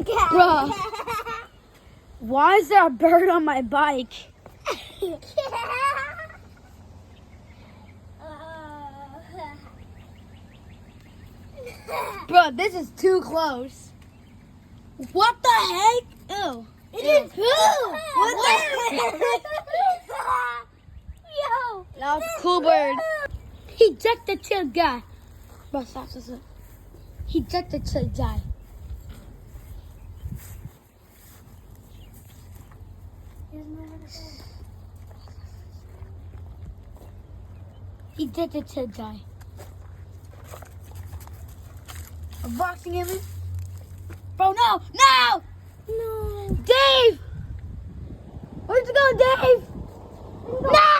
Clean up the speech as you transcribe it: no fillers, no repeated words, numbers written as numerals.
Bruh. Why is there a bird on my bike? Bro, this is too close. What the heck? Ew. It is poo. What the heck? Yo. That was a cool bird. He just the chill guy. Bro, stop. He just the chill guy. He did the chill guy. I'm boxing him. Bro, no! No! No. Dave! Where'd you go, Dave? No!